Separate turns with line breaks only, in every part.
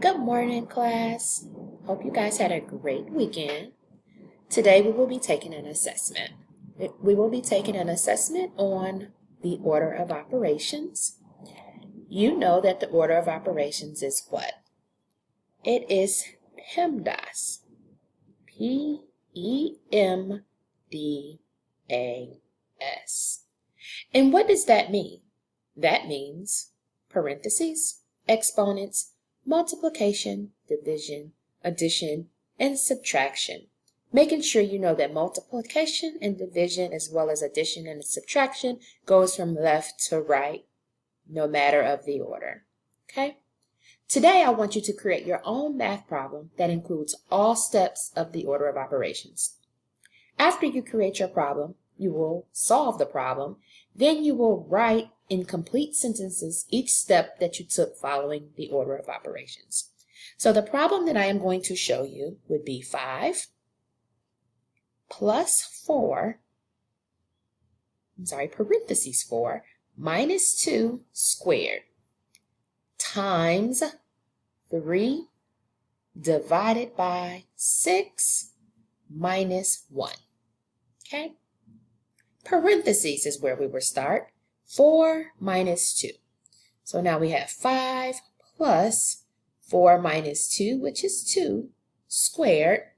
Good morning, class. Hope you guys had a great weekend. Today we will be taking an assessment. We will be taking an assessment on the order of operations. You know that the order of operations is what? It is PEMDAS. P-E-M-D-A-S. And what does that mean? That means parentheses, exponents, multiplication, division, addition, and subtraction. Making sure you know that multiplication and division as well as addition and subtraction goes from left to right, no matter of the order. Okay? Today I want you to create your own math problem that includes all steps of the order of operations. After you create your problem, you will solve the problem. Then you will write in complete sentences each step that you took following the order of operations. So the problem that I am going to show you would be 5 plus 4, parentheses 4, minus 2 squared times 3 divided by 6 minus 1. Okay? Parentheses is where we will start. 4 minus 2. So now we have 5 plus 4 minus 2, which is 2, squared,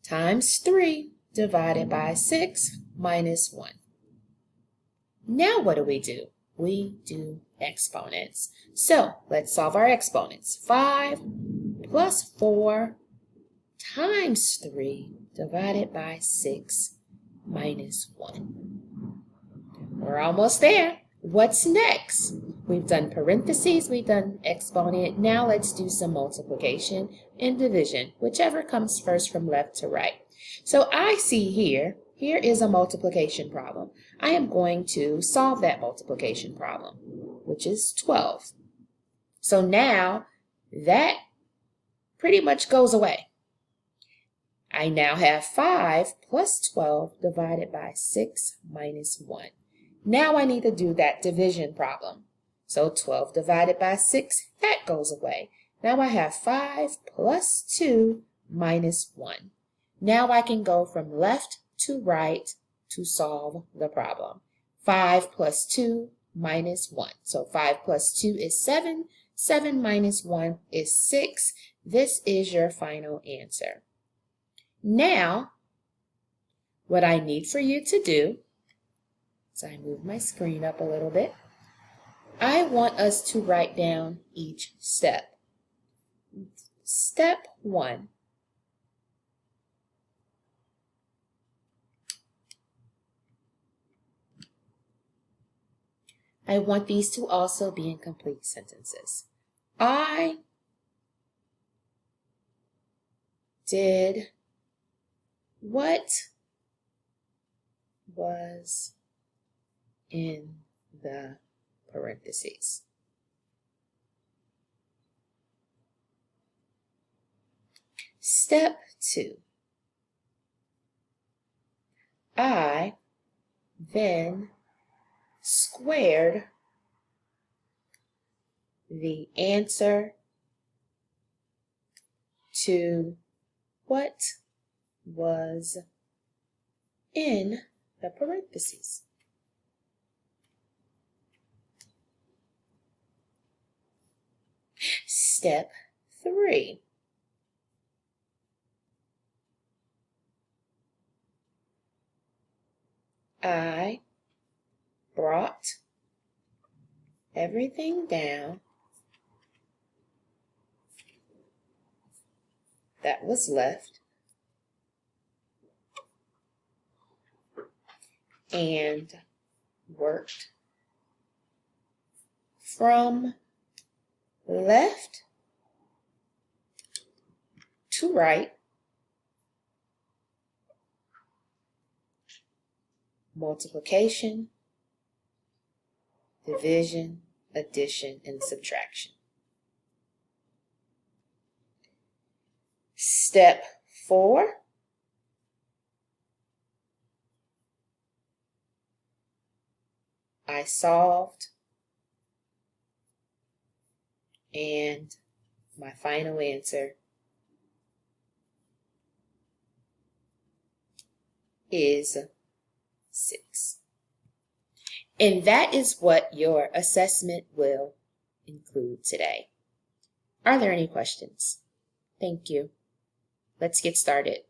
times 3 divided by 6 minus 1. Now what do? We do exponents. So let's solve our exponents. 5 plus 4 times 3 divided by 6 minus 1. We're almost there. What's next? We've done parentheses, we've done exponent. Now let's do some multiplication and division, whichever comes first from left to right. So I see here is a multiplication problem. I am going to solve that multiplication problem, which is 12. So now that pretty much goes away. I now have 5 plus 12 divided by 6 minus 1. Now I need to do that division problem. So 12 divided by 6, that goes away. Now I have 5 plus 2 minus 1. Now I can go from left to right to solve the problem. 5 plus 2 minus 1. So 5 plus 2 is 7. 7 minus 1 is 6. This is your final answer. Now, what I need for you to do, so I move my screen up a little bit, I want us to write down each step. Step 1. I want these to also be in complete sentences. I did what was in the parentheses. Step 2. I then squared the answer to what was in the parentheses. Step 3. I brought everything down that was left and worked from left to right, multiplication, division, addition, and subtraction. Step 4. I solved and My final answer is 6. And that is what your assessment will include today. Are there any questions? Thank you. Let's get started.